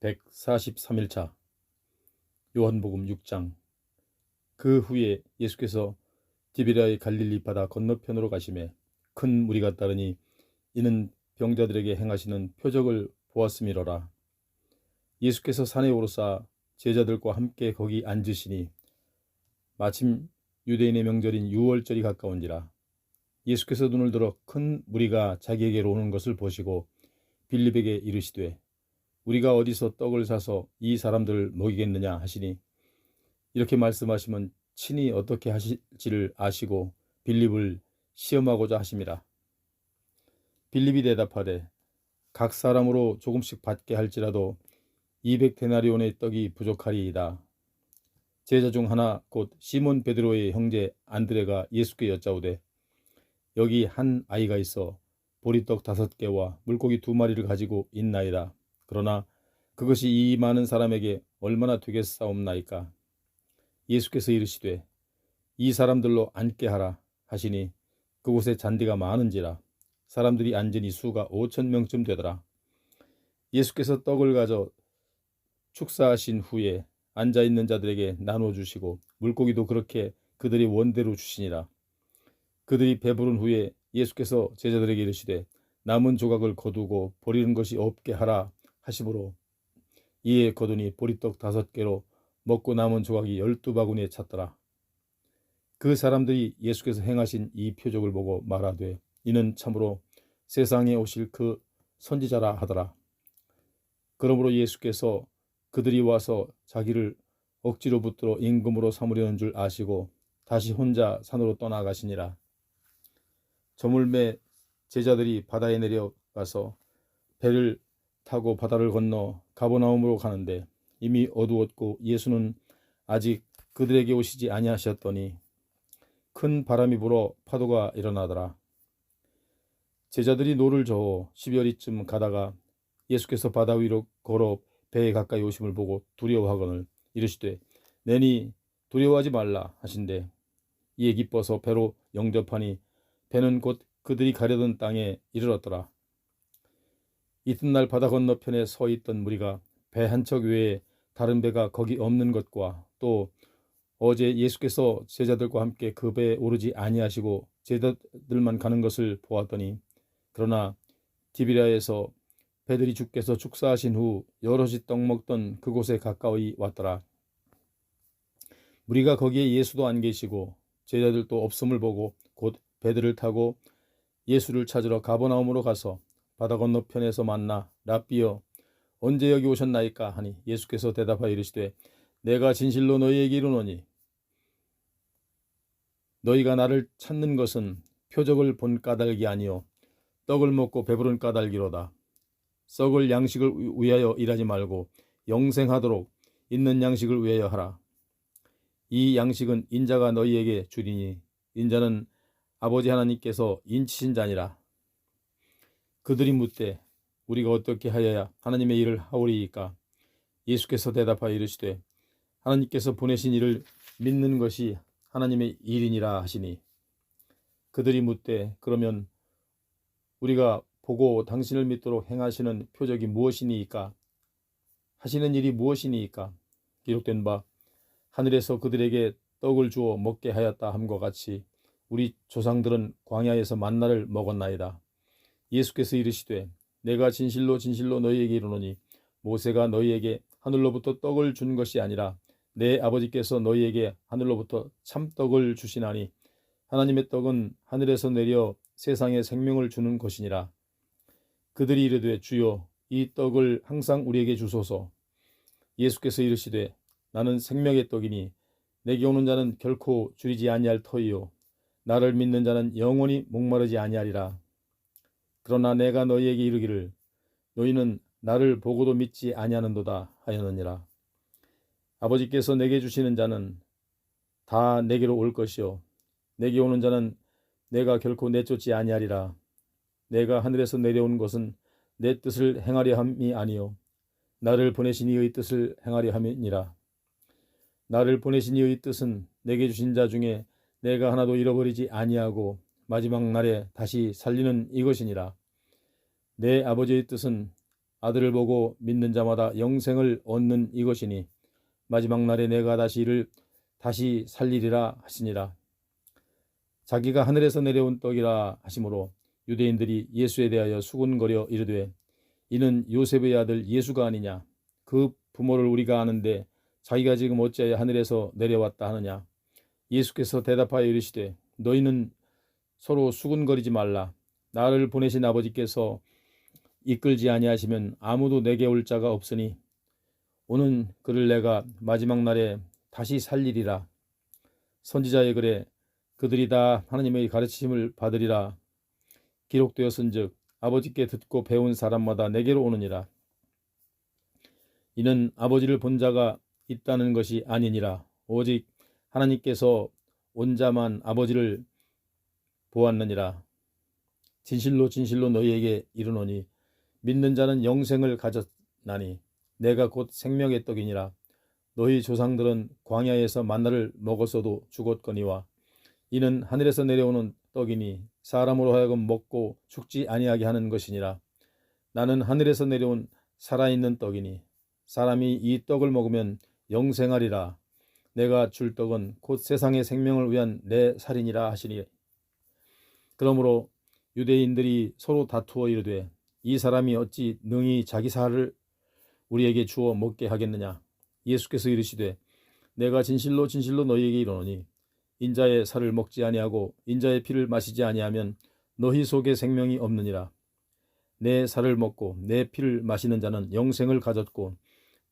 143일차 요한복음 6장. 그 후에 예수께서 디베랴의 갈릴리 바다 건너편으로 가시매 큰 무리가 따르니 이는 병자들에게 행하시는 표적을 보았음이로라. 예수께서 산에 오르사 제자들과 함께 거기 앉으시니 마침 유대인의 명절인 유월절이 가까운지라. 예수께서 눈을 들어 큰 무리가 자기에게로 오는 것을 보시고 빌립에게 이르시되 우리가 어디서 떡을 사서 이 사람들을 먹이겠느냐 하시니, 이렇게 말씀하시면 친히 어떻게 하실지를 아시고 빌립을 시험하고자 하심이라. 빌립이 대답하되 각 사람으로 조금씩 받게 할지라도 200데나리온의 떡이 부족하리이다. 제자 중 하나 곧 시몬 베드로의 형제 안드레가 예수께 여짜오되 여기 한 아이가 있어 보리떡 5개와 물고기 2마리를 가지고 있나이다. 그러나 그것이 이 많은 사람에게 얼마나 되겠사옵나이까. 예수께서 이르시되 이 사람들로 앉게 하라 하시니 그곳에 잔디가 많은지라 사람들이 앉으니 수가 5,000명쯤 되더라. 예수께서 떡을 가져 축사하신 후에 앉아있는 자들에게 나누어 주시고 물고기도 그렇게 그들이 원대로 주시니라. 그들이 배부른 후에 예수께서 제자들에게 이르시되 남은 조각을 거두고 버리는 것이 없게 하라 하시므로 이에 거두니 보리떡 5개로 먹고 남은 조각이 12바구니에 찼더라. 그 사람들이 예수께서 행하신 이 표적을 보고 말하되 이는 참으로 세상에 오실 그 선지자라 하더라. 그러므로 예수께서 그들이 와서 자기를 억지로 붙들어 임금으로 삼으려는 줄 아시고 다시 혼자 산으로 떠나가시니라. 저물매 제자들이 바다에 내려가서 배를 타고 바다를 건너 가버나움으로 가는데 이미 어두웠고 예수는 아직 그들에게 오시지 아니하셨더니 큰 바람이 불어 파도가 일어나더라. 제자들이 노를 저어 10여리쯤 가다가 예수께서 바다 위로 걸어 배에 가까이 오심을 보고 두려워하거늘 이르시되 내니 두려워하지 말라 하신대 이에 기뻐서 배로 영접하니 배는 곧 그들이 가려던 땅에 이르렀더라. 이튿날 바다 건너편에 서 있던 무리가 배 한 척 외에 다른 배가 거기 없는 것과 또 어제 예수께서 제자들과 함께 그 배에 오르지 아니하시고 제자들만 가는 것을 보았더니 그러나 디비랴에서 배들이 주께서 축사하신 후 여럿이 떡 먹던 그곳에 가까이 왔더라. 무리가 거기에 예수도 안 계시고 제자들도 없음을 보고 곧 배들을 타고 예수를 찾으러 가버나움으로 가서 바다 건너편에서 만나 랍비여 언제 여기 오셨나이까 하니 예수께서 대답하여 이르시되 내가 진실로 너희에게 이르노니 너희가 나를 찾는 것은 표적을 본 까닭이 아니요 떡을 먹고 배부른 까닭이로다. 썩을 양식을 위하여 일하지 말고 영생하도록 있는 양식을 위하여 하라. 이 양식은 인자가 너희에게 주리니 인자는 아버지 하나님께서 인치신 자니라. 그들이 묻되 우리가 어떻게 하여야 하나님의 일을 하오리이까. 예수께서 대답하여 이르시되 하나님께서 보내신 이를 믿는 것이 하나님의 일이니라 하시니 그들이 묻되 그러면 우리가 보고 당신을 믿도록 행하시는 표적이 무엇이니이까? 하시는 일이 무엇이니이까? 기록된 바 하늘에서 그들에게 떡을 주어 먹게 하였다 함과 같이 우리 조상들은 광야에서 만나를 먹었나이다. 예수께서 이르시되 내가 진실로 진실로 너희에게 이르노니 모세가 너희에게 하늘로부터 떡을 준 것이 아니라 내 아버지께서 너희에게 하늘로부터 참떡을 주시나니 하나님의 떡은 하늘에서 내려 세상에 생명을 주는 것이니라. 그들이 이르되 주여 이 떡을 항상 우리에게 주소서. 예수께서 이르시되 나는 생명의 떡이니 내게 오는 자는 결코 줄이지 아니할 터이요 나를 믿는 자는 영원히 목마르지 아니하리라. 그러나 내가 너희에게 이르기를 너희는 나를 보고도 믿지 아니하는도다 하였느니라. 아버지께서 내게 주시는 자는 다 내게로 올 것이요 내게 오는 자는 내가 결코 내쫓지 아니하리라. 내가 하늘에서 내려온 것은 내 뜻을 행하려 함이 아니요 나를 보내신 이의 뜻을 행하려 함이니라. 나를 보내신 이의 뜻은 내게 주신 자 중에 내가 하나도 잃어버리지 아니하고 마지막 날에 다시 살리는 이것이니라. 내 아버지의 뜻은 아들을 보고 믿는 자마다 영생을 얻는 이것이니 마지막 날에 내가 다시 이를 다시 살리리라 하시니라. 자기가 하늘에서 내려온 떡이라 하시므로 유대인들이 예수에 대하여 수군거려 이르되 이는 요셉의 아들 예수가 아니냐. 그 부모를 우리가 아는데 자기가 지금 어찌하여 하늘에서 내려왔다 하느냐. 예수께서 대답하여 이르시되 너희는 서로 수군거리지 말라. 나를 보내신 아버지께서 이끌지 아니하시면 아무도 내게 올 자가 없으니 오는 그를 내가 마지막 날에 다시 살리리라. 선지자의 글에 그들이 다 하나님의 가르치심을 받으리라 기록되었은즉 아버지께 듣고 배운 사람마다 내게로 오느니라. 이는 아버지를 본 자가 있다는 것이 아니니라. 오직 하나님께서 온 자만 아버지를 보았느니라. 진실로 진실로 너희에게 이르노니 믿는 자는 영생을 가졌나니 내가 곧 생명의 떡이니라. 너희 조상들은 광야에서 만나를 먹었어도 죽었거니와 이는 하늘에서 내려오는 떡이니 사람으로 하여금 먹고 죽지 아니하게 하는 것이니라. 나는 하늘에서 내려온 살아있는 떡이니 사람이 이 떡을 먹으면 영생하리라. 내가 줄 떡은 곧 세상의 생명을 위한 내 살이니라 하시니. 그러므로 유대인들이 서로 다투어 이르되 이 사람이 어찌 능히 자기 살을 우리에게 주어 먹게 하겠느냐. 예수께서 이르시되 내가 진실로 진실로 너희에게 이르노니 인자의 살을 먹지 아니하고 인자의 피를 마시지 아니하면 너희 속에 생명이 없느니라. 내 살을 먹고 내 피를 마시는 자는 영생을 가졌고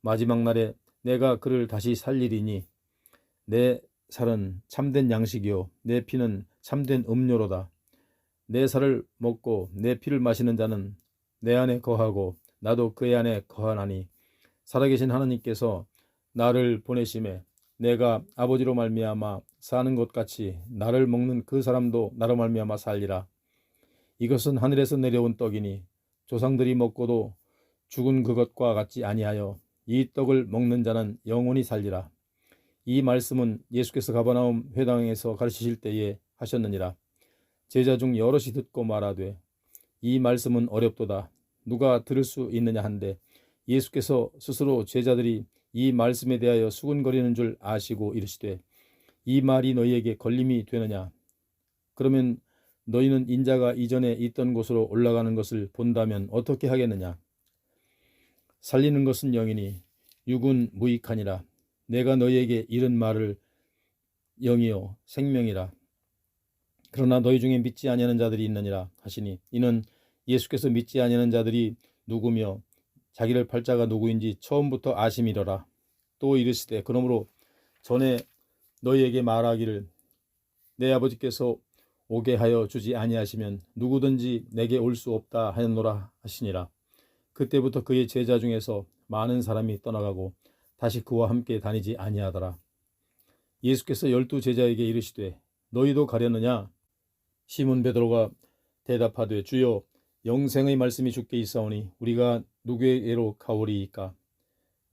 마지막 날에 내가 그를 다시 살리리니 내 살은 참된 양식이요 내 피는 참된 음료로다. 내 살을 먹고 내 피를 마시는 자는 내 안에 거하고 나도 그의 안에 거하나니 살아계신 하나님께서 나를 보내심에 내가 아버지로 말미암아 사는 것 같이 나를 먹는 그 사람도 나로 말미암아 살리라. 이것은 하늘에서 내려온 떡이니 조상들이 먹고도 죽은 그것과 같지 아니하여 이 떡을 먹는 자는 영원히 살리라. 이 말씀은 예수께서 가버나움 회당에서 가르치실 때에 하셨느니라. 제자 중 여럿이 듣고 말하되 이 말씀은 어렵도다. 누가 들을 수 있느냐 한데 예수께서 스스로 제자들이 이 말씀에 대하여 수군거리는 줄 아시고 이르시되 이 말이 너희에게 걸림이 되느냐. 그러면 너희는 인자가 이전에 있던 곳으로 올라가는 것을 본다면 어떻게 하겠느냐. 살리는 것은 영이니 육은 무익하니라. 내가 너희에게 이른 말을 영이요 생명이라. 그러나 너희 중에 믿지 아니하는 자들이 있느니라 하시니 이는 예수께서 믿지 아니하는 자들이 누구며 자기를 팔 자가 누구인지 처음부터 아심이로라. 또 이르시되 그러므로 전에 너희에게 말하기를 내 아버지께서 오게 하여 주지 아니하시면 누구든지 내게 올 수 없다 하였노라 하시니라. 그때부터 그의 제자 중에서 많은 사람이 떠나가고 다시 그와 함께 다니지 아니하더라. 예수께서 12 제자에게 이르시되 너희도 가려느냐. 시몬 베드로가 대답하되 주여 영생의 말씀이 주께 있사오니 우리가 누구에게로 가오리이까.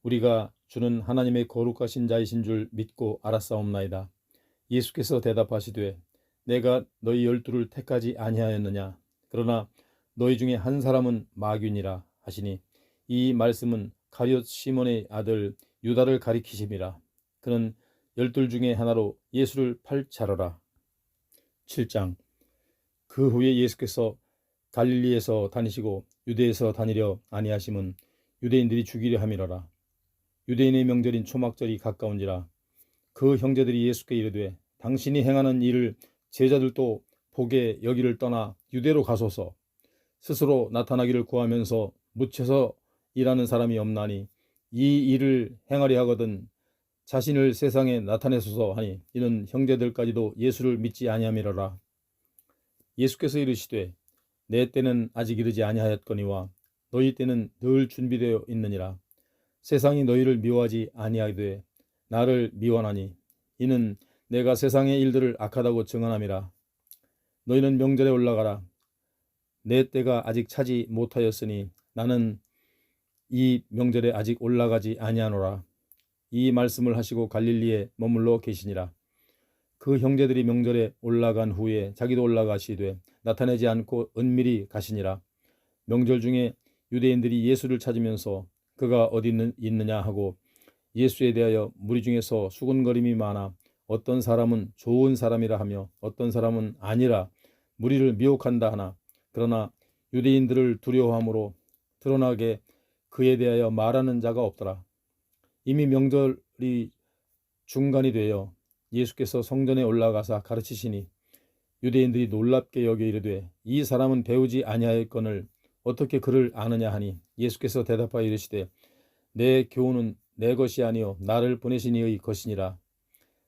우리가 주는 하나님의 거룩하신 자이신 줄 믿고 알았사옵나이다. 예수께서 대답하시되 내가 너희 12를 택하지 아니하였느냐. 그러나 너희 중에 한 사람은 마귀니라 하시니 이 말씀은 가룟 시몬의 아들 유다를 가리키심이라. 그는 12 중에 하나로 예수를 팔 자로라. 7장. 그 후에 예수께서 갈릴리에서 다니시고 유대에서 다니려 아니하심은 유대인들이 죽이려 함이로라. 유대인의 명절인 초막절이 가까운지라. 그 형제들이 예수께 이르되 당신이 행하는 일을 제자들도 보게 여기를 떠나 유대로 가소서. 스스로 나타나기를 구하면서 묻혀서 일하는 사람이 없나니 이 일을 행하려 하거든 자신을 세상에 나타내소서 하니 이는 형제들까지도 예수를 믿지 아니함이로라. 예수께서 이르시되 내 때는 아직 이르지 아니하였거니와 너희 때는 늘 준비되어 있느니라. 세상이 너희를 미워하지 아니하되 나를 미워하나니 이는 내가 세상의 일들을 악하다고 증언함이라. 너희는 명절에 올라가라. 내 때가 아직 차지 못하였으니 나는 이 명절에 아직 올라가지 아니하노라. 이 말씀을 하시고 갈릴리에 머물러 계시니라. 그 형제들이 명절에 올라간 후에 자기도 올라가시되 나타내지 않고 은밀히 가시니라. 명절 중에 유대인들이 예수를 찾으면서 그가 어디 있느냐 하고 예수에 대하여 무리 중에서 수군거림이 많아 어떤 사람은 좋은 사람이라 하며 어떤 사람은 아니라 무리를 미혹한다 하나 그러나 유대인들을 두려워함으로 드러나게 그에 대하여 말하는 자가 없더라. 이미 명절이 중간이 되어 예수께서 성전에 올라가사 가르치시니 유대인들이 놀랍게 여겨 이르되 이 사람은 배우지 아니하였거늘 어떻게 그를 아느냐 하니 예수께서 대답하여 이르시되 내 교훈은 내 것이 아니요 나를 보내신 이의 것이니라.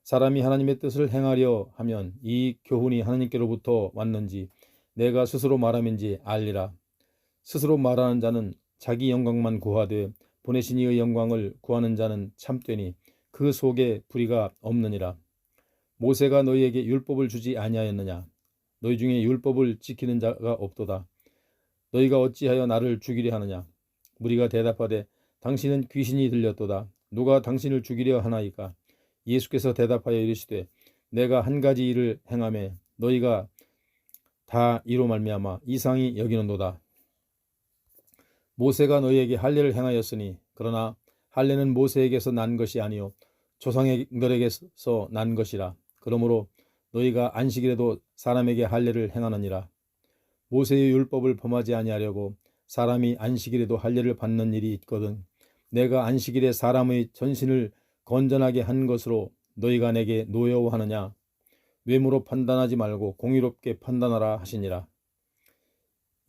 사람이 하나님의 뜻을 행하려 하면 이 교훈이 하나님께로부터 왔는지 내가 스스로 말함인지 알리라. 스스로 말하는 자는 자기 영광만 구하되 보내신 이의 영광을 구하는 자는 참되니 그 속에 불의가 없느니라. 모세가 너희에게 율법을 주지 아니하였느냐? 너희 중에 율법을 지키는 자가 없도다. 너희가 어찌하여 나를 죽이려 하느냐? 무리가 대답하되 당신은 귀신이 들렸도다. 누가 당신을 죽이려 하나이까? 예수께서 대답하여 이르시되 내가 한 가지 일을 행하매 너희가 다 이로 말미암아 이상히 여기는도다. 모세가 너희에게 할례를 행하였으니 그러나 할례는 모세에게서 난 것이 아니요 조상들에게서 난 것이라. 그러므로 너희가 안식일에도 사람에게 할례를 행하느니라. 모세의 율법을 범하지 아니하려고 사람이 안식일에도 할례를 받는 일이 있거든 내가 안식일에 사람의 전신을 건전하게 한 것으로 너희가 내게 노여워하느냐? 외모로 판단하지 말고 공의롭게 판단하라 하시니라.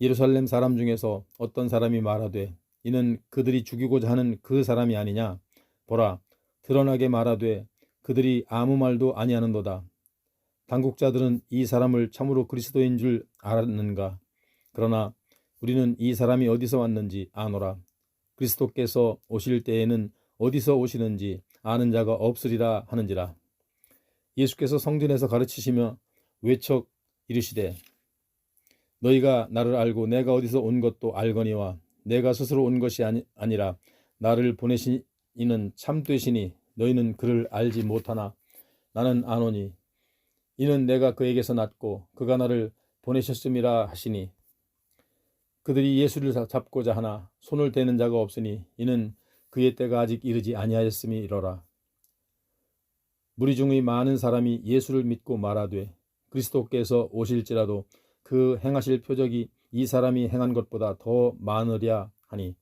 예루살렘 사람 중에서 어떤 사람이 말하되 이는 그들이 죽이고자 하는 그 사람이 아니냐? 보라, 드러나게 말하되 그들이 아무 말도 아니하는도다. 당국자들은 이 사람을 참으로 그리스도인 줄 알았는가? 그러나 우리는 이 사람이 어디서 왔는지 아노라. 그리스도께서 오실 때에는 어디서 오시는지 아는 자가 없으리라 하는지라. 예수께서 성전에서 가르치시며 외쳐 이르시되 너희가 나를 알고 내가 어디서 온 것도 알거니와 내가 스스로 온 것이 아니라 나를 보내신 이는 참되시니 너희는 그를 알지 못하나 나는 아노니 이는 내가 그에게서 났고 그가 나를 보내셨음이라 하시니 그들이 예수를 잡고자 하나 손을 대는 자가 없으니 이는 그의 때가 아직 이르지 아니하였음이로라. 무리 중의 많은 사람이 예수를 믿고 말하되 그리스도께서 오실지라도 그 행하실 표적이 이 사람이 행한 것보다 더 많으랴 하니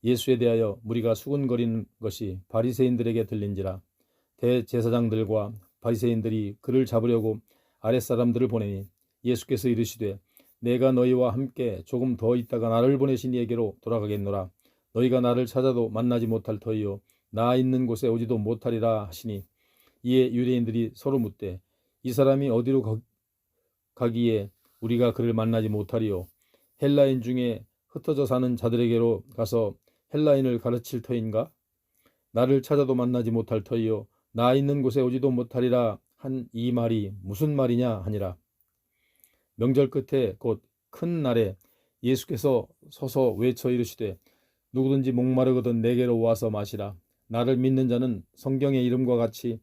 예수에 대하여 무리가 수군거리는 것이 바리새인들에게 들린지라. 대제사장들과 바리새인들이 그를 잡으려고 아랫사람들을 보내니 예수께서 이르시되 내가 너희와 함께 조금 더 있다가 나를 보내신 이에게로 돌아가겠노라. 너희가 나를 찾아도 만나지 못할 터이요 나 있는 곳에 오지도 못하리라 하시니 이에 유대인들이 서로 묻되 이 사람이 어디로 가기에 우리가 그를 만나지 못하리요? 헬라인 중에 흩어져 사는 자들에게로 가서 헬라인을 가르칠 터인가? 나를 찾아도 만나지 못할 터이요 나 있는 곳에 오지도 못하리라 한 이 말이 무슨 말이냐 하니라. 명절 끝에 곧 큰 날에 예수께서 서서 외쳐 이르시되 누구든지 목마르거든 내게로 와서 마시라. 나를 믿는 자는 성경의 이름과 같이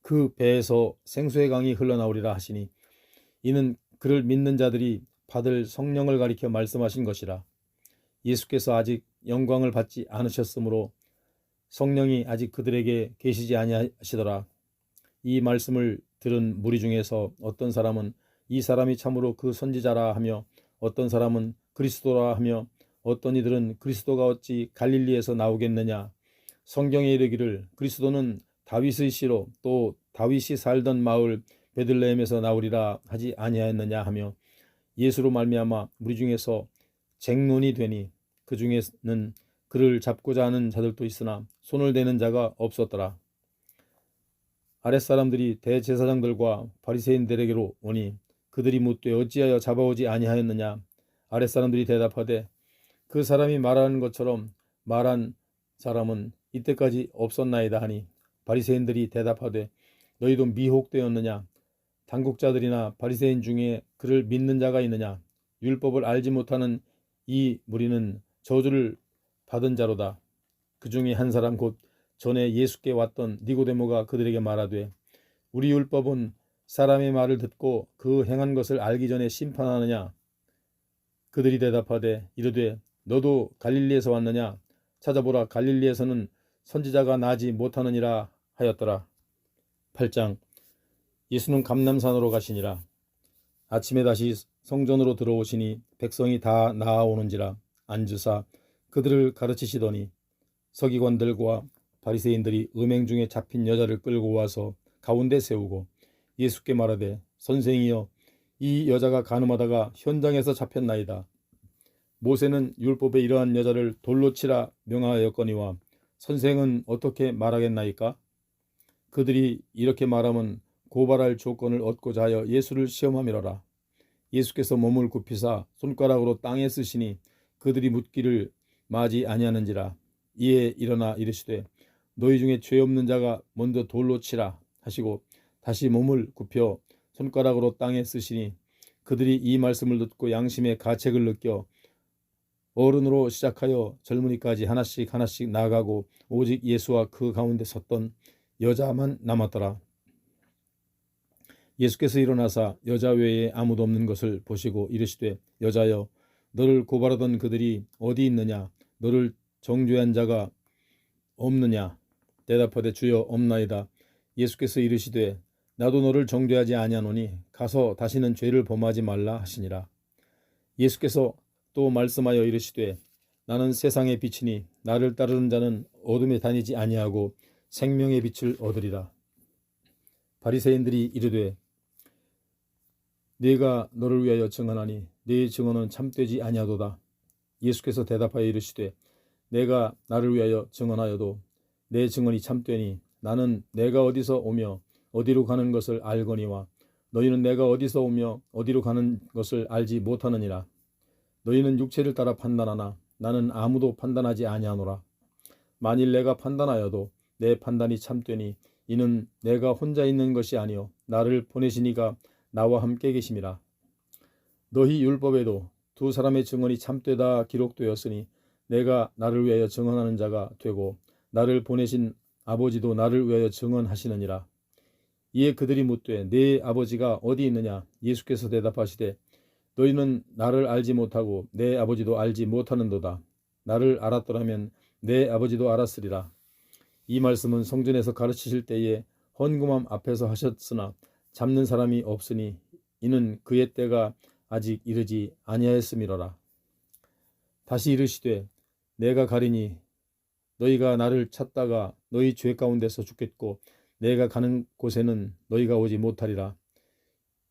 그 배에서 생수의 강이 흘러나오리라 하시니 이는 그를 믿는 자들이 받을 성령을 가리켜 말씀하신 것이라. 예수께서 아직 영광을 받지 않으셨으므로 성령이 아직 그들에게 계시지 아니하시더라. 이 말씀을 들은 무리 중에서 어떤 사람은 이 사람이 참으로 그 선지자라 하며 어떤 사람은 그리스도라 하며 어떤 이들은 그리스도가 어찌 갈릴리에서 나오겠느냐? 성경에 이르기를 그리스도는 다윗의 씨로 또 다윗이 살던 마을 베들레헴에서 나오리라 하지 아니하였느냐 하며 예수로 말미암아 무리 중에서 쟁론이 되니 그 중에는 그를 잡고자 하는 자들도 있으나 손을 대는 자가 없었더라. 아랫사람들이 대제사장들과 바리새인들에게로 오니 그들이 묻되 어찌하여 잡아오지 아니하였느냐? 아랫사람들이 대답하되 그 사람이 말하는 것처럼 말한 사람은 이때까지 없었나이다 하니 바리새인들이 대답하되 너희도 미혹되었느냐? 당국자들이나 바리새인 중에 그를 믿는 자가 있느냐? 율법을 알지 못하는 이 무리는 저주를 받은 자로다. 그 중에 한 사람 곧 전에 예수께 왔던 니고데모가 그들에게 말하되 우리 율법은 사람의 말을 듣고 그 행한 것을 알기 전에 심판하느냐? 그들이 대답하되 이르되 너도 갈릴리에서 왔느냐? 찾아보라, 갈릴리에서는 선지자가 나지 못하느니라 하였더라. 8장. 예수는 감람산으로 가시니라. 아침에 다시 성전으로 들어오시니 백성이 다 나아오는지라 앉으사 그들을 가르치시더니 서기관들과 바리새인들이 음행 중에 잡힌 여자를 끌고 와서 가운데 세우고 예수께 말하되, 선생이여, 이 여자가 간음하다가 현장에서 잡혔나이다. 모세는 율법에 이러한 여자를 돌로 치라 명하였거니와 선생은 어떻게 말하겠나이까? 그들이 이렇게 말하면 고발할 조건을 얻고자 하여 예수를 시험함이로라. 예수께서 몸을 굽히사 손가락으로 땅에 쓰시니 그들이 묻기를 마지 아니하는지라. 이에 일어나 이르시되, 너희 중에 죄 없는 자가 먼저 돌로 치라 하시고 다시 몸을 굽혀 손가락으로 땅에 쓰시니 그들이 이 말씀을 듣고 양심의 가책을 느껴 어른으로 시작하여 젊은이까지 하나씩 하나씩 나가고 오직 예수와 그 가운데 섰던 여자만 남았더라. 예수께서 일어나사 여자 외에 아무도 없는 것을 보시고 이르시되, 여자여, 너를 고발하던 그들이 어디 있느냐? 너를 정죄한 자가 없느냐? 대답하되, 주여, 없나이다. 예수께서 이르시되, 나도 너를 정죄하지 아니하노니 가서 다시는 죄를 범하지 말라 하시니라. 예수께서 또 말씀하여 이르시되, 나는 세상의 빛이니 나를 따르는 자는 어둠에 다니지 아니하고 생명의 빛을 얻으리라. 바리새인들이 이르되, 네가 너를 위하여 증언하니 네 증언은 참되지 아니하도다. 예수께서 대답하여 이르시되, 내가 나를 위하여 증언하여도 내 증언이 참되니 나는 내가 어디서 오며 어디로 가는 것을 알거니와 너희는 내가 어디서 오며 어디로 가는 것을 알지 못하느니라. 너희는 육체를 따라 판단하나 나는 아무도 판단하지 아니하노라. 만일 내가 판단하여도 내 판단이 참되니 이는 내가 혼자 있는 것이 아니요 나를 보내신 이가 나와 함께 계심이라. 너희 율법에도 두 사람의 증언이 참되다 기록되었으니 내가 나를 위하여 증언하는 자가 되고 나를 보내신 아버지도 나를 위하여 증언하시느니라. 이에 그들이 묻되, 네 아버지가 어디 있느냐? 예수께서 대답하시되, 너희는 나를 알지 못하고 내 아버지도 알지 못하는도다. 나를 알았더라면 내 아버지도 알았으리라. 이 말씀은 성전에서 가르치실 때에 헌금함 앞에서 하셨으나 잡는 사람이 없으니 이는 그의 때가 아직 이르지 아니하였음이로라. 다시 이르시되, 내가 가리니 너희가 나를 찾다가 너희 죄 가운데서 죽겠고 내가 가는 곳에는 너희가 오지 못하리라.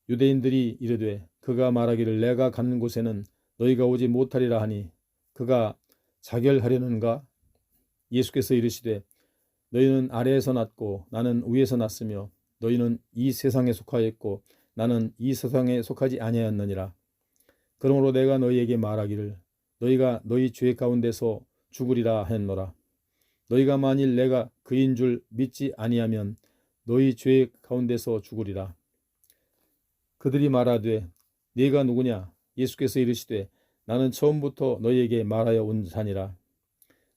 유대인들이 이르되, 그가 말하기를 내가 가는 곳에는 너희가 오지 못하리라 하니 그가 자결하려는가? 예수께서 이르시되, 너희는 아래에서 났고 나는 위에서 났으며 너희는 이 세상에 속하였고 나는 이 세상에 속하지 아니하였느니라. 그러므로 내가 너희에게 말하기를 너희가 너희 죄 가운데서 죽으리라 하였노라. 너희가 만일 내가 그인 줄 믿지 아니하면 너희 죄 가운데서 죽으리라. 그들이 말하되, 네가 누구냐? 예수께서 이르시되, 나는 처음부터 너희에게 말하여 온 자니라.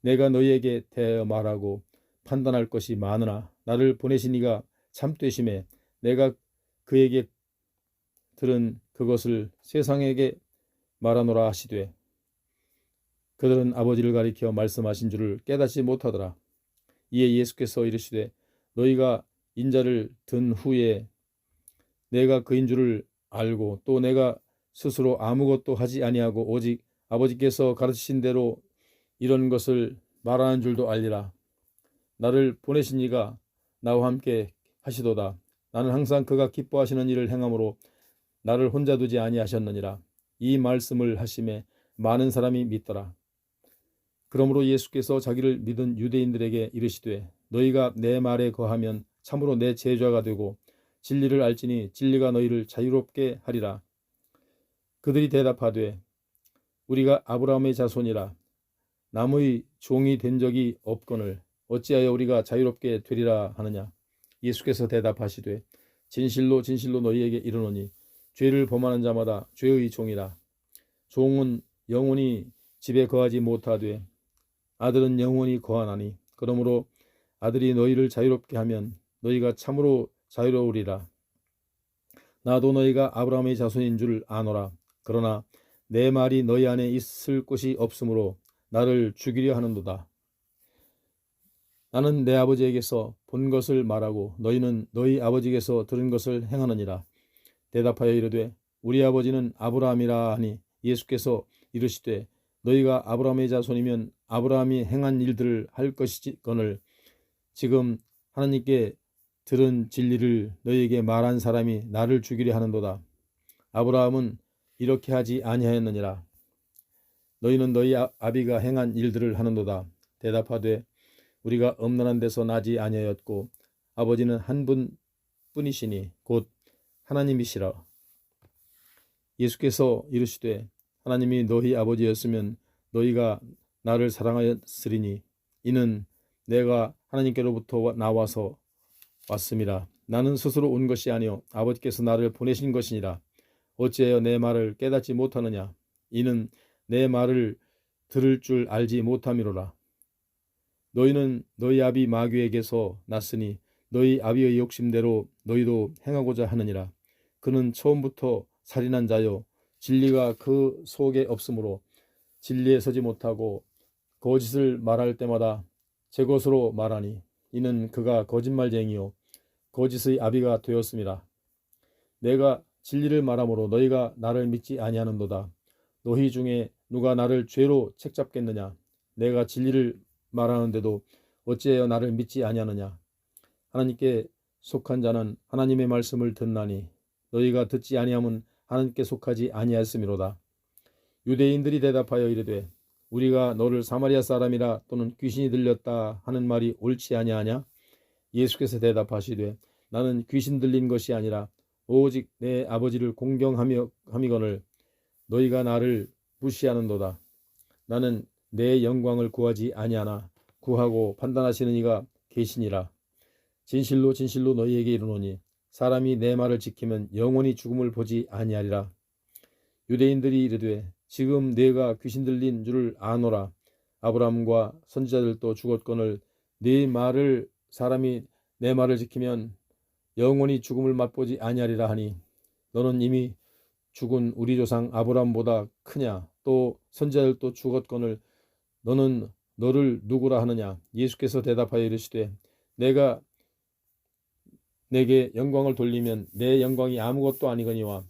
내가 너희에게 대하여 말하고 판단할 것이 많으나 나를 보내신 이가 참되심에 내가 그에게 들은 그것을 세상에게 말하노라 하시되, 그들은 아버지를 가리켜 말씀하신 줄을 깨닫지 못하더라. 이에 예수께서 이르시되, 너희가 인자를 든 후에 내가 그인 줄을 알고 또 내가 스스로 아무것도 하지 아니하고 오직 아버지께서 가르치신 대로 이런 것을 말하는 줄도 알리라. 나를 보내신 이가 나와 함께 하시도다. 나는 항상 그가 기뻐하시는 일을 행함으로 나를 혼자 두지 아니하셨느니라. 이 말씀을 하심에 많은 사람이 믿더라. 그러므로 예수께서 자기를 믿은 유대인들에게 이르시되, 너희가 내 말에 거하면 참으로 내 제자가 되고 진리를 알지니 진리가 너희를 자유롭게 하리라. 그들이 대답하되, 우리가 아브라함의 자손이라 남의 종이 된 적이 없거늘 어찌하여 우리가 자유롭게 되리라 하느냐? 예수께서 대답하시되, 진실로 진실로 너희에게 이르노니 죄를 범하는 자마다 죄의 종이라. 종은 영원히 집에 거하지 못하되 아들은 영원히 거하나니 그러므로 아들이 너희를 자유롭게 하면 너희가 참으로 자유로우리라. 나도 너희가 아브라함의 자손인 줄 아노라. 그러나 내 말이 너희 안에 있을 곳이 없으므로 나를 죽이려 하는도다. 나는 내 아버지에게서 본 것을 말하고 너희는 너희 아버지에게서 들은 것을 행하느니라. 대답하여 이르되 우리 아버지는 아브라함이라 하니 예수께서 이르시되 너희가 아브라함의 자손이면 아브라함이 행한 일들을 할 것이거늘 지금 하나님께 들은 진리를 너희에게 말한 사람이 나를 죽이려 하는도다. 아브라함은 이렇게 하지 아니하였느니라. 너희는 너희 아비가 행한 일들을 하는도다. 대답하되 우리가 엄난한 데서 나지 아니하였고 아버지는 한 분뿐이시니 곧 하나님이시라. 예수께서 이르시되 하나님이 너희 아버지였으면 너희가 나를 사랑하였으리니 이는 내가 하나님께로부터 나와서 왔음이라. 나는 스스로 온 것이 아니요 아버지께서 나를 보내신 것이니라. 어찌하여 내 말을 깨닫지 못하느냐. 이는 내 말을 들을 줄 알지 못함이로라. 너희는 너희 아비 마귀에게서 났으니 너희 아비의 욕심대로 너희도 행하고자 하느니라. 그는 처음부터 살인한 자요 진리가 그 속에 없으므로 진리에 서지 못하고 거짓을 말할 때마다 제 것으로 말하니 이는 그가 거짓말쟁이요 거짓의 아비가 되었음이라. 내가 진리를 말하므로 너희가 나를 믿지 아니하는도다. 너희 중에 누가 나를 죄로 책잡겠느냐. 내가 진리를 말하는데도 어찌하여 나를 믿지 아니하느냐. 하나님께 속한 자는 하나님의 말씀을 듣나니 너희가 듣지 아니함은 하나님께 속하지 아니하였음이로다. 유대인들이 대답하여 이르되 우리가 너를 사마리아 사람이라 또는 귀신이 들렸다 하는 말이 옳지 아니하냐. 예수께서 대답하시되 나는 귀신 들린 것이 아니라 오직 내 아버지를 공경함이거늘 너희가 나를 무시하는도다. 나는 내 영광을 구하지 아니하나 구하고 판단하시는 이가 계시니라. 진실로 진실로 너희에게 이르노니 사람이 내 말을 지키면 영원히 죽음을 보지 아니하리라. 유대인들이 이르되 지금 내가 귀신 들린 줄을 아노라. 아브라함과 선지자들도 죽었거늘 사람이 내 말을 지키면 영원히 죽음을 맛보지 아니하리라 하니 너는 이미 죽은 우리 조상 아브라함보다 크냐. 또 선지자들도 죽었거늘 너는 너를 누구라 하느냐. 예수께서 대답하여 이르시되 내가 내게 영광을 돌리면 내 영광이 아무것도 아니거니와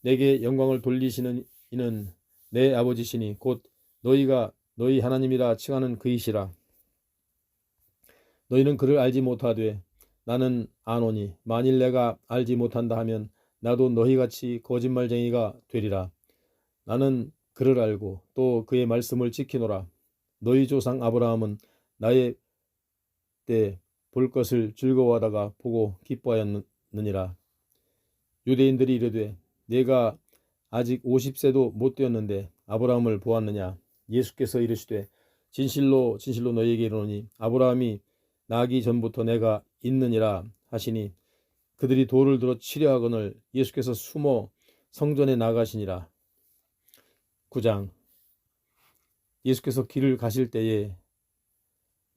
내게 영광을 돌리시는 이는 내 아버지시니 곧 너희가 너희 하나님이라 칭하는 그이시라. 너희는 그를 알지 못하되 나는 아노니 만일 내가 알지 못한다 하면 나도 너희같이 거짓말쟁이가 되리라. 나는 그를 알고 또 그의 말씀을 지키노라. 너희 조상 아브라함은 나의 때 볼 것을 즐거워하다가 보고 기뻐하였느니라. 유대인들이 이르되 내가 아직 50세도 못 되었는데 아브라함을 보았느냐. 예수께서 이르시되 진실로 진실로 너희에게 이르노니 아브라함이 나기 전부터 내가 있느니라 하시니 그들이 돌을 들어 치려 하거늘 예수께서 숨어 성전에 나가시니라. 9장. 예수께서 길을 가실 때에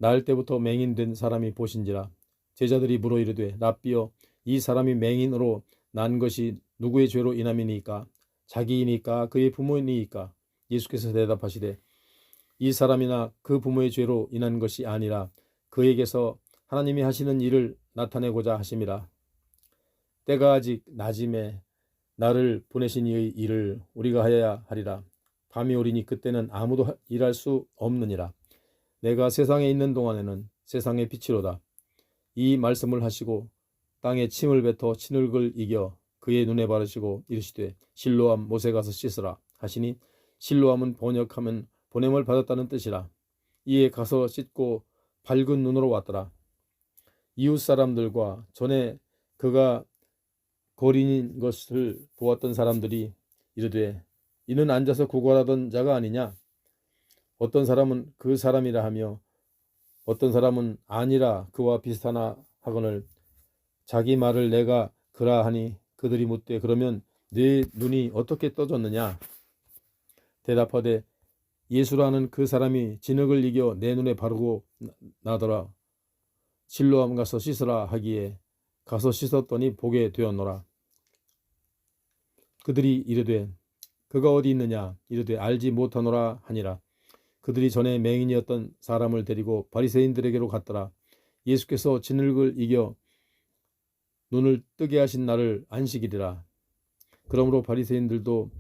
날 때부터 맹인된 사람이 보신지라. 제자들이 물어 이르되 랍비여 이 사람이 맹인으로 난 것이 누구의 죄로 인함이니까 자기이니까 그의 부모이니까. 예수께서 대답하시되 이 사람이나 그 부모의 죄로 인한 것이 아니라 그에게서 하나님이 하시는 일을 나타내고자 하심이라. 때가 아직 낮음에 나를 보내신 이의 일을 우리가 하여야 하리라. 밤이 오리니 그때는 아무도 일할 수 없느니라. 내가 세상에 있는 동안에는 세상의 빛이로다. 이 말씀을 하시고 땅에 침을 뱉어 진흙을 이겨 그의 눈에 바르시고 이르시되 실로암 못에 가서 씻으라 하시니 실로암은 번역하면 보냄을 받았다는 뜻이라. 이에 가서 씻고 밝은 눈으로 왔더라. 이웃 사람들과 전에 그가 거린인 것을 보았던 사람들이 이르되 이는 앉아서 구걸하던 자가 아니냐. 어떤 사람은 그 사람이라 하며 어떤 사람은 아니라 그와 비슷하나 하거늘 자기 말을 내가 그라 하니 그들이 묻되 그러면 네 눈이 어떻게 떠졌느냐. 대답하되 예수라는 그 사람이 진흙을 이겨 내 눈에 바르고 나더라. 실로암 가서 씻으라 하기에 가서 씻었더니 보게 되었노라. 그들이 이르되 그가 어디 있느냐 이르되 알지 못하노라 하니라. 그들이 전에 맹인이었던 사람을 데리고 바리새인들에게로 갔더라. 예수께서 진흙을 이겨 눈을 뜨게 하신 날을 안식일이라. 그러므로 바리새인들도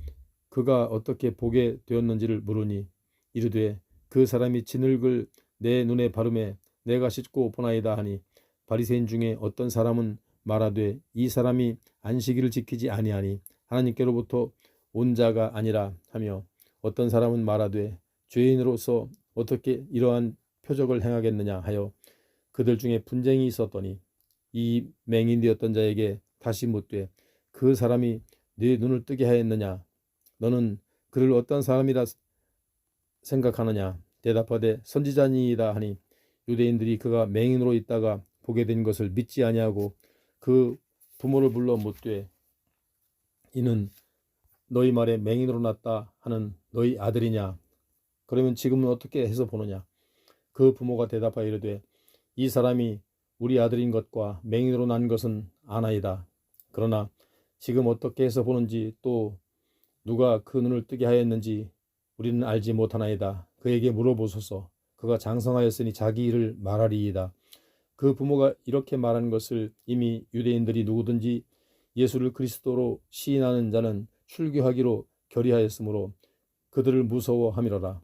그가 어떻게 보게 되었는지를 물으니 이르되 그 사람이 진흙을 내 눈에 바르매 내가 씻고 보나이다 하니, 바리새인 중에 어떤 사람은 말하되 이 사람이 안식일을 지키지 아니하니 하나님께로부터 온 자가 아니라 하며, 어떤 사람은 말하되 죄인으로서 어떻게 이러한 표적을 행하겠느냐 하여 그들 중에 분쟁이 있었더니 이 맹인되었던 자에게 다시 묻되 그 사람이 네 눈을 뜨게 하였느냐? 너는 그를 어떤 사람이라 생각하느냐? 대답하되 선지자니이다 하니, 유대인들이 그가 맹인으로 있다가 보게 된 것을 믿지 아니하고 그 부모를 불러 묻되 이는 너희 말에 맹인으로 났다 하는 너희 아들이냐? 그러면 지금은 어떻게 해서 보느냐? 그 부모가 대답하여 이르되 이 사람이 우리 아들인 것과 맹인으로 난 것은 아나이다. 그러나 지금 어떻게 해서 보는지 또 누가 그 눈을 뜨게 하였는지 우리는 알지 못하나이다. 그에게 물어보소서. 그가 장성하였으니 자기 일을 말하리이다. 그 부모가 이렇게 말한 것을 이미 유대인들이 누구든지 예수를 그리스도로 시인하는 자는 출교하기로 결의하였으므로 그들을 무서워함이로라.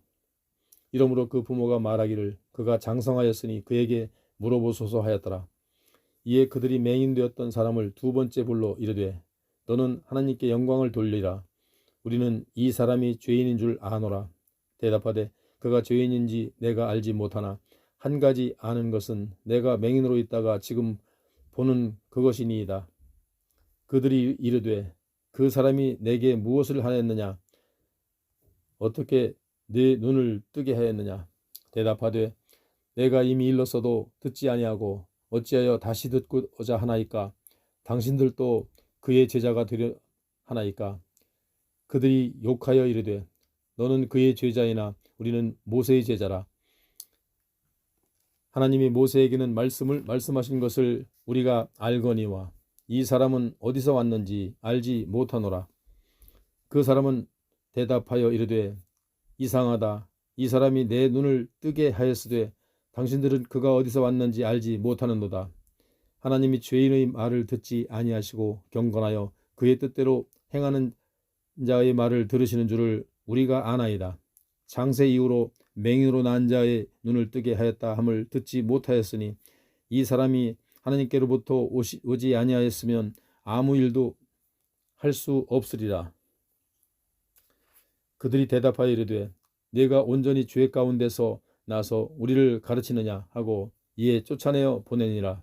이러므로 그 부모가 말하기를 그가 장성하였으니 그에게 물어보소서 하였더라. 이에 그들이 맹인되었던 사람을 두 번째 불러 이르되 너는 하나님께 영광을 돌리라. 우리는 이 사람이 죄인인 줄 아노라. 대답하되 그가 죄인인지 내가 알지 못하나 한 가지 아는 것은 내가 맹인으로 있다가 지금 보는 그것이니이다. 그들이 이르되 그 사람이 내게 무엇을 하였느냐? 어떻게 네 눈을 뜨게 하였느냐? 대답하되 내가 이미 일렀어도 듣지 아니하고 어찌하여 다시 듣고자 하나이까? 당신들도 그의 제자가 되려 하나이까? 그들이 욕하여 이르되 너는 그의 제자이나 우리는 모세의 제자라. 하나님이 모세에게는 말씀을 말씀하신 것을 우리가 알거니와 이 사람은 어디서 왔는지 알지 못하노라. 그 사람은 대답하여 이르되 이상하다. 이 사람이 내 눈을 뜨게 하였으되 당신들은 그가 어디서 왔는지 알지 못하는도다. 하나님이 죄인의 말을 듣지 아니하시고 경건하여 그의 뜻대로 행하는 자의 말을 들으시는 줄을 우리가 아나이다. 창세 이후로 맹인으로 난 자의 눈을 뜨게 하였다 함을 듣지 못하였으니 이 사람이 하나님께로부터 오지 아니하였으면 아무 일도 할 수 없으리라. 그들이 대답하여 이르되 네가 온전히 죄 가운데서 나서 우리를 가르치느냐 하고 이에 쫓아내어 보내니라.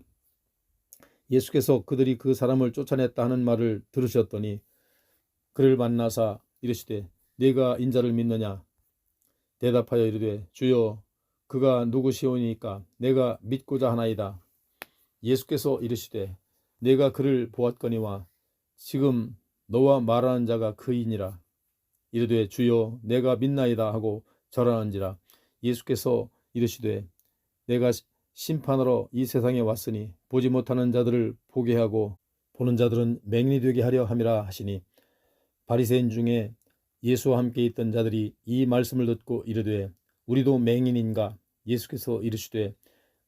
예수께서 그들이 그 사람을 쫓아냈다 하는 말을 들으셨더니 그를 만나사 이르시되 네가 인자를 믿느냐? 대답하여 이르되 주여 그가 누구시오니까 내가 믿고자 하나이다. 예수께서 이르시되 내가 그를 보았거니와 지금 너와 말하는 자가 그이니라. 이르되 주여 내가 믿나이다 하고 절하는지라. 예수께서 이르시되 내가 심판하러 이 세상에 왔으니 보지 못하는 자들을 보게 하고 보는 자들은 맹인이 되게 하려 함이라 하시니, 바리새인 중에 예수와 함께 있던 자들이 이 말씀을 듣고 이르되 우리도 맹인인가? 예수께서 이르시되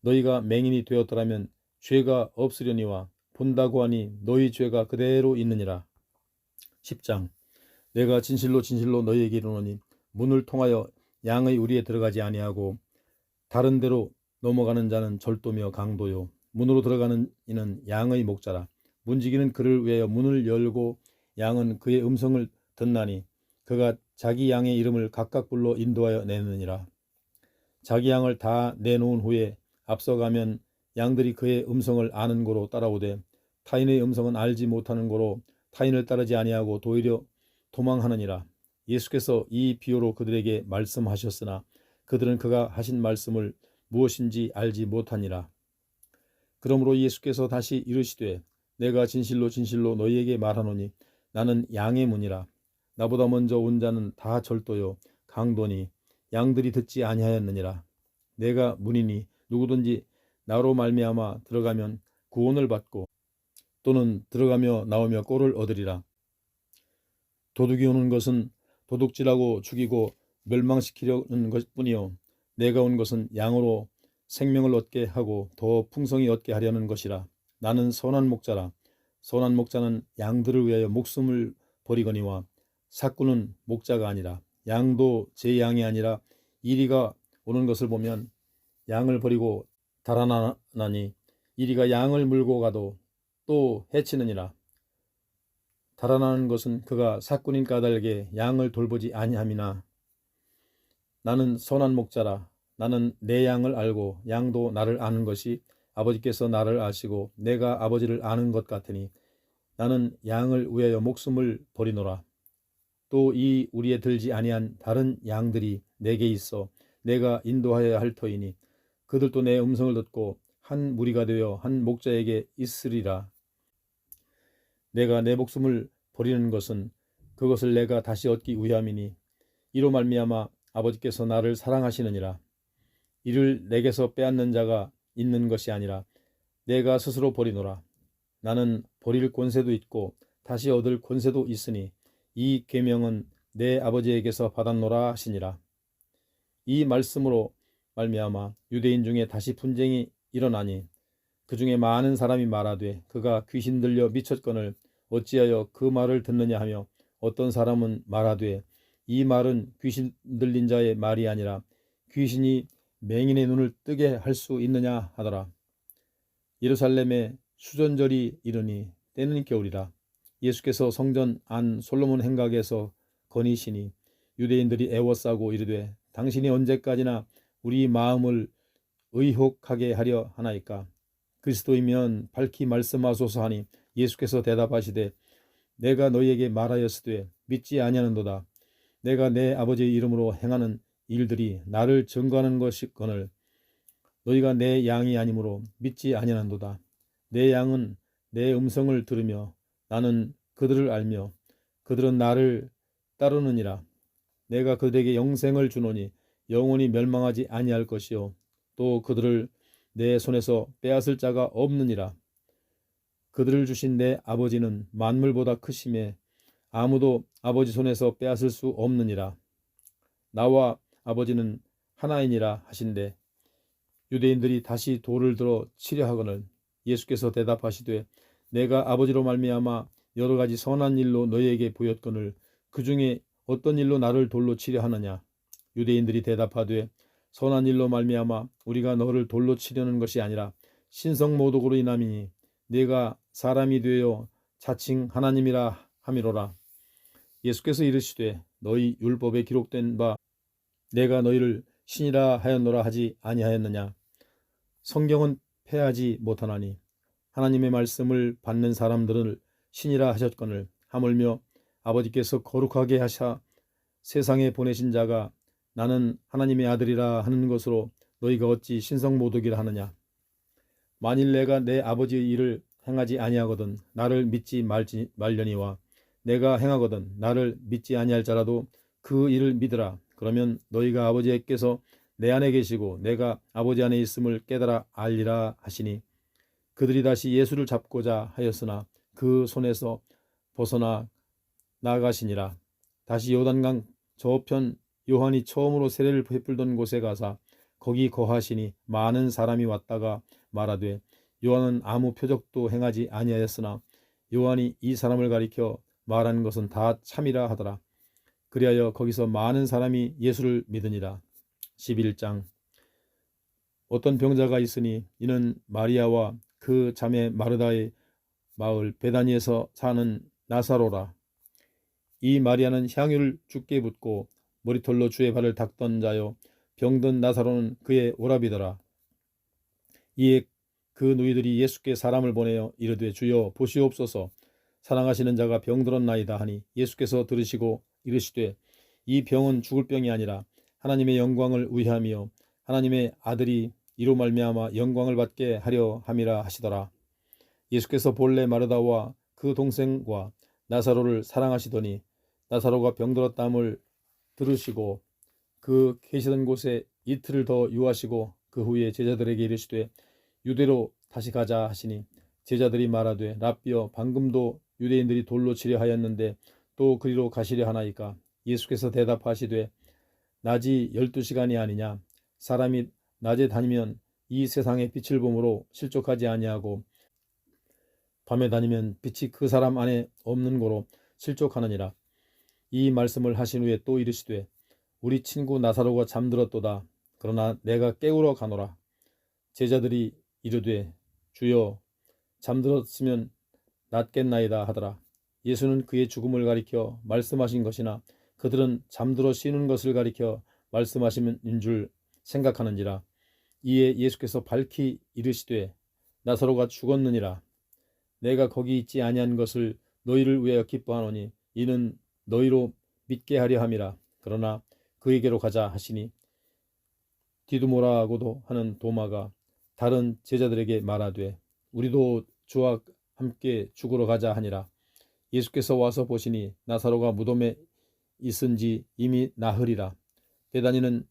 너희가 맹인이 되었더라면 죄가 없으려니와 본다고 하니 너희 죄가 그대로 있느니라. 10장. 내가 진실로 진실로 너희에게 이르노니 문을 통하여 양의 우리에 들어가지 아니하고 다른 데로 넘어가는 자는 절도며 강도요 문으로 들어가는 이는 양의 목자라. 문지기는 그를 위하여 문을 열고 양은 그의 음성을 듣나니 그가 자기 양의 이름을 각각 불러 인도하여 내느니라. 자기 양을 다 내놓은 후에 앞서가면 양들이 그의 음성을 아는 고로 따라오되 타인의 음성은 알지 못하는 고로 타인을 따르지 아니하고 도리어 도망하느니라. 예수께서 이 비유로 그들에게 말씀하셨으나 그들은 그가 하신 말씀을 무엇인지 알지 못하니라. 그러므로 예수께서 다시 이르시되 내가 진실로 진실로 너희에게 말하노니 나는 양의 문이라. 나보다 먼저 온 자는 다 절도요 강도니 양들이 듣지 아니하였느니라. 내가 문이니 누구든지 나로 말미암아 들어가면 구원을 받고 또는 들어가며 나오며 꼴을 얻으리라. 도둑이 오는 것은 도둑질하고 죽이고 멸망시키려는 것뿐이요 내가 온 것은 양으로 생명을 얻게 하고 더 풍성히 얻게 하려는 것이라. 나는 선한 목자라. 선한 목자는 양들을 위하여 목숨을 버리거니와 삭구는 목자가 아니라 양도 제 양이 아니라 이리가 오는 것을 보면 양을 버리고 달아나니 이리가 양을 물고 가도 또 해치느니라. 달아나는 것은 그가 삭군인 까닭에 양을 돌보지 아니함이나 나는 선한 목자라. 나는 내 양을 알고 양도 나를 아는 것이 아버지께서 나를 아시고 내가 아버지를 아는 것 같으니 나는 양을 위하여 목숨을 버리노라. 또 이 우리에 들지 아니한 다른 양들이 내게 있어 내가 인도하여야 할 터이니 그들도 내 음성을 듣고 한 무리가 되어 한 목자에게 있으리라. 내가 내 목숨을 버리는 것은 그것을 내가 다시 얻기 위함이니 이로 말미암아 아버지께서 나를 사랑하시느니라. 이를 내게서 빼앗는 자가 있는 것이 아니라 내가 스스로 버리노라. 나는 버릴 권세도 있고 다시 얻을 권세도 있으니 이 계명은 내 아버지에게서 받았노라 하시니라. 이 말씀으로 말미암아 유대인 중에 다시 분쟁이 일어나니 그 중에 많은 사람이 말하되 그가 귀신 들려 미쳤거늘 어찌하여 그 말을 듣느냐 하며 어떤 사람은 말하되 이 말은 귀신 들린 자의 말이 아니라 귀신이 맹인의 눈을 뜨게 할 수 있느냐 하더라. 예루살렘에 수전절이 이르니 때는 겨울이라. 예수께서 성전 안 솔로몬 행각에서 거니시니 유대인들이 애워싸고 이르되 당신이 언제까지나 우리 마음을 의혹하게 하려 하나이까. 그리스도이면 밝히 말씀하소서 하니 예수께서 대답하시되 내가 너희에게 말하였으되 믿지 아니하는도다. 내가 내 아버지의 이름으로 행하는 일들이 나를 증거하는 것이거늘 너희가 내 양이 아니므로 믿지 아니하는도다. 내 양은 내 음성을 들으며 나는 그들을 알며 그들은 나를 따르느니라. 내가 그들에게 영생을 주노니 영원히 멸망하지 아니할 것이요 또 그들을 내 손에서 빼앗을 자가 없느니라. 그들을 주신 내 아버지는 만물보다 크심에 아무도 아버지 손에서 빼앗을 수 없느니라. 나와 아버지는 하나이니라 하신대 유대인들이 다시 돌을 들어 치려 하거늘 예수께서 대답하시되 내가 아버지로 말미암아 여러 가지 선한 일로 너희에게 보였거늘 그 중에 어떤 일로 나를 돌로 치려 하느냐. 유대인들이 대답하되 선한 일로 말미암아 우리가 너를 돌로 치려는 것이 아니라 신성모독으로 인함이니 네가 사람이 되어 자칭 하나님이라 함이로라. 예수께서 이르시되 너희 율법에 기록된 바 내가 너희를 신이라 하였노라 하지 아니하였느냐. 성경은 패하지 못하나니 하나님의 말씀을 받는 사람들을 신이라 하셨거늘 하물며 아버지께서 거룩하게 하사 세상에 보내신 자가 나는 하나님의 아들이라 하는 것으로 너희가 어찌 신성모독이라 하느냐. 만일 내가 내 아버지의 일을 행하지 아니하거든 나를 믿지 말려니와 내가 행하거든 나를 믿지 아니할 자라도 그 일을 믿으라. 그러면 너희가 아버지께서 내 안에 계시고 내가 아버지 안에 있음을 깨달아 알리라 하시니 그들이 다시 예수를 잡고자 하였으나 그 손에서 벗어나 나가시니라. 다시 요단강 저편 요한이 처음으로 세례를 베풀던 곳에 가사 거기 거하시니 많은 사람이 왔다가 말하되 요한은 아무 표적도 행하지 아니하였으나 요한이 이 사람을 가리켜 말하는 것은 다 참이라 하더라. 그리하여 거기서 많은 사람이 예수를 믿으니라. 11장 어떤 병자가 있으니 이는 마리아와 그 자매 마르다의 마을 베다니에서 사는 나사로라. 이 마리아는 향유를 주께 붓고 머리털로 주의 발을 닦던 자요 병든 나사로는 그의 오라비더라. 이에 그 누이들이 예수께 사람을 보내어 이르되 주여 보시옵소서 사랑하시는 자가 병들었나이다 하니 예수께서 들으시고 이르시되 이 병은 죽을 병이 아니라 하나님의 영광을 위함이요 하나님의 아들이 이로 말미암아 영광을 받게 하려 함이라 하시더라. 예수께서 본래 마르다와 그 동생과 나사로를 사랑하시더니 나사로가 병들었담을 들으시고 그 계시던 곳에 이틀을 더 유하시고 그 후에 제자들에게 이르시되 유대로 다시 가자 하시니 제자들이 말하되 랍비여 방금도 유대인들이 돌로 치려 하였는데 또 그리로 가시려 하나이까. 예수께서 대답하시되 낮이 12시간이 아니냐. 사람이 낮에 다니면 이 세상의 빛을 보므로 실족하지 아니하고 밤에 다니면 빛이 그 사람 안에 없는 고로 실족하느니라. 이 말씀을 하신 후에 또 이르시되 우리 친구 나사로가 잠들었도다. 그러나 내가 깨우러 가노라. 제자들이 이르되 주여 잠들었으면 낫겠나이다 하더라. 예수는 그의 죽음을 가리켜 말씀하신 것이나 그들은 잠들어 쉬는 것을 가리켜 말씀하신 줄 생각하는지라. 이에 예수께서 밝히 이르시되 나사로가 죽었느니라. 내가 거기 있지 아니한 것을 너희를 위하여 기뻐하노니 이는 너희로 믿게 하려 함이라. 그러나 그에게로 가자 하시니 디두모라고도 하는 도마가 다른 제자들에게 말하되 우리도 주와 함께 죽으러 가자 하니라. 예수께서 와서 보시니 나사로가 무덤에 있은지 이미 나흘이라. 베다니는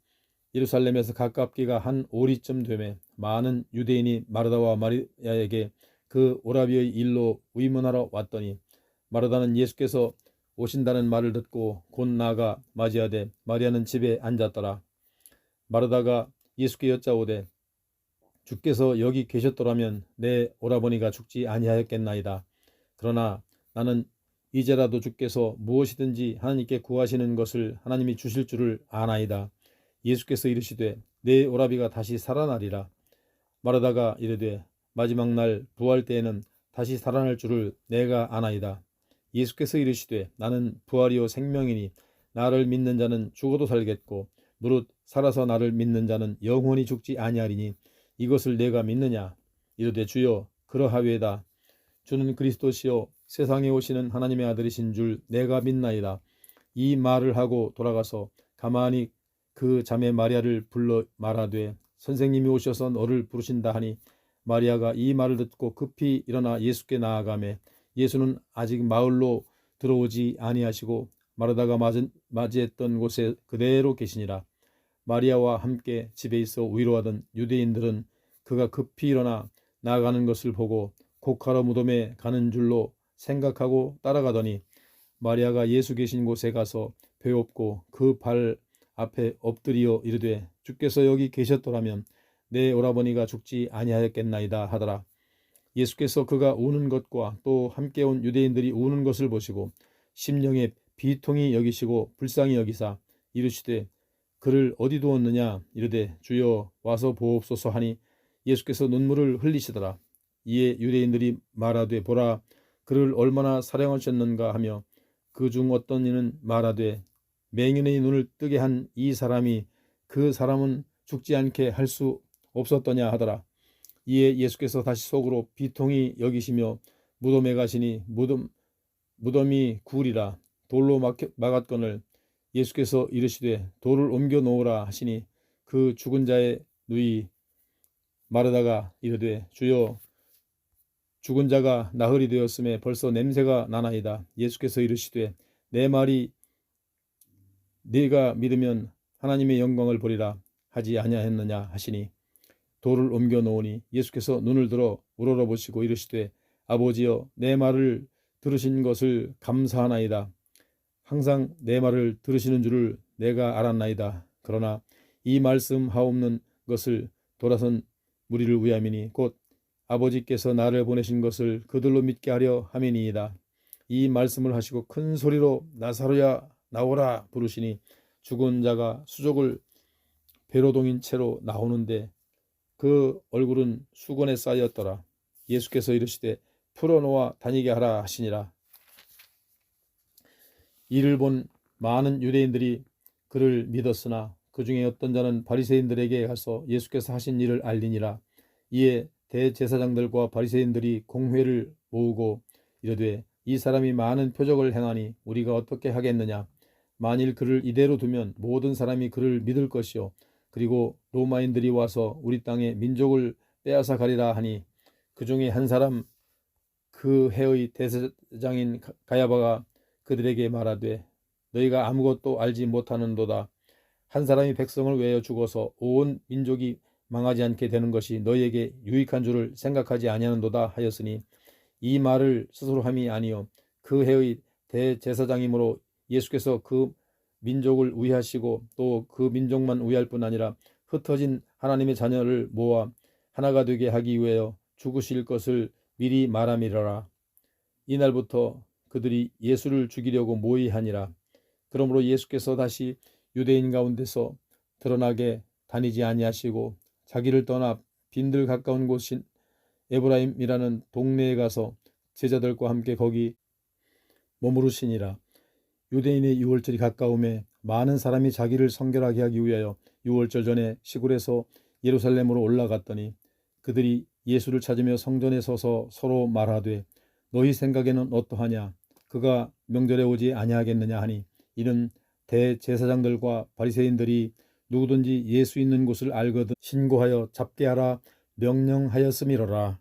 예루살렘에서 가깝기가 한 오리쯤 되매 많은 유대인이 마르다와 마리아에게 그 오라비의 일로 의문하러 왔더니 마르다는 예수께서 오신다는 말을 듣고 곧 나아가 맞이하되 마리아는 집에 앉았더라. 마르다가 예수께 여짜오되 주께서 여기 계셨더라면 내 오라버니가 죽지 아니하였겠나이다. 그러나 나는 이제라도 주께서 무엇이든지 하나님께 구하시는 것을 하나님이 주실 줄을 아나이다. 예수께서 이르시되 내 오라비가 다시 살아나리라. 마르다가 이르되 마지막 날 부활 때에는 다시 살아날 줄을 내가 아나이다. 예수께서 이르시되 나는 부활이요 생명이니 나를 믿는 자는 죽어도 살겠고 무릇 살아서 나를 믿는 자는 영원히 죽지 아니하리니 이것을 내가 믿느냐. 이르되 주여 그러하외다. 주는 그리스도시요 세상에 오시는 하나님의 아들이신 줄 내가 믿나이다. 이 말을 하고 돌아가서 가만히 그 자매 마리아를 불러 말하되 선생님이 오셔서 너를 부르신다 하니 마리아가 이 말을 듣고 급히 일어나 예수께 나아가매 예수는 아직 마을로 들어오지 아니하시고 마르다가 맞이했던 곳에 그대로 계시니라. 마리아와 함께 집에 있어 위로하던 유대인들은 그가 급히 일어나 나아가는 것을 보고 곡하러 무덤에 가는 줄로 생각하고 따라가더니 마리아가 예수 계신 곳에 가서 배엎고 그 발 앞에 엎드리어 이르되 주께서 여기 계셨더라면 내 오라버니가 죽지 아니하였겠나이다 하더라. 예수께서 그가 우는 것과 또 함께 온 유대인들이 우는 것을 보시고 심령에 비통히 여기시고 불쌍히 여기사 이르시되 그를 어디 두었느냐. 이르되 주여 와서 보옵소서 하니 예수께서 눈물을 흘리시더라. 이에 유대인들이 말하되 보라 그를 얼마나 사랑하셨는가 하며 그 중 어떤 이는 말하되 맹인의 눈을 뜨게 한 이 사람이 그 사람은 죽지 않게 할 수 없었더냐 하더라. 이에 예수께서 다시 속으로 비통히 여기시며 무덤에 가시니 무덤이 굴이라 돌로 막았거늘 예수께서 이르시되 돌을 옮겨 놓으라 하시니 그 죽은 자의 누이 마르다가 이르되 주여 죽은 자가 나흘이 되었음에 벌써 냄새가 나나이다. 예수께서 이르시되 내 말이 네가 믿으면 하나님의 영광을 보리라 하지 아니하였느냐 하시니 돌을 옮겨 놓으니 예수께서 눈을 들어 우러러보시고 이르시되 아버지여 내 말을 들으신 것을 감사하나이다. 항상 내 말을 들으시는 줄을 내가 알았나이다. 그러나 이 말씀 하옵는 것을 돌아선 무리를 위함이니 곧 아버지께서 나를 보내신 것을 그들로 믿게 하려 함이니이다. 이 말씀을 하시고 큰 소리로 나사로야 나오라 부르시니 죽은 자가 수족을 배로 동인 채로 나오는데 그 얼굴은 수건에 쌓였더라. 예수께서 이르시되 풀어놓아 다니게 하라 하시니라. 이를 본 많은 유대인들이 그를 믿었으나 그 중에 어떤 자는 바리새인들에게 가서 예수께서 하신 일을 알리니라. 이에 대제사장들과 바리새인들이 공회를 모으고 이르되 이 사람이 많은 표적을 행하니 우리가 어떻게 하겠느냐. 만일 그를 이대로 두면 모든 사람이 그를 믿을 것이요 그리고 로마인들이 와서 우리 땅의 민족을 빼앗아 가리라 하니 그 중에 한 사람 그 해의 대제사장인 가야바가 그들에게 말하되 너희가 아무것도 알지 못하는도다. 한 사람이 백성을 위하여 죽어서 온 민족이 망하지 않게 되는 것이 너희에게 유익한 줄을 생각하지 아니하는도다 하였으니 이 말을 스스로 함이 아니요 그 해의 대제사장이므로 예수께서 그 민족을 위하시고 또 그 민족만 위할 뿐 아니라 흩어진 하나님의 자녀를 모아 하나가 되게 하기 위하여 죽으실 것을 미리 말함이러라. 이날부터 그들이 예수를 죽이려고 모의하니라. 그러므로 예수께서 다시 유대인 가운데서 드러나게 다니지 아니하시고 자기를 떠나 빈들 가까운 곳인 에브라임이라는 동네에 가서 제자들과 함께 거기 머무르시니라. 유대인의 유월절이 가까움에 많은 사람이 자기를 성결하게 하기 위하여 유월절 전에 시골에서 예루살렘으로 올라갔더니 그들이 예수를 찾으며 성전에 서서 서로 말하되 너희 생각에는 어떠하냐? 그가 명절에 오지 아니하겠느냐 하니 이는 대제사장들과 바리새인들이 누구든지 예수 있는 곳을 알거든 신고하여 잡게 하라 명령하였음이로라.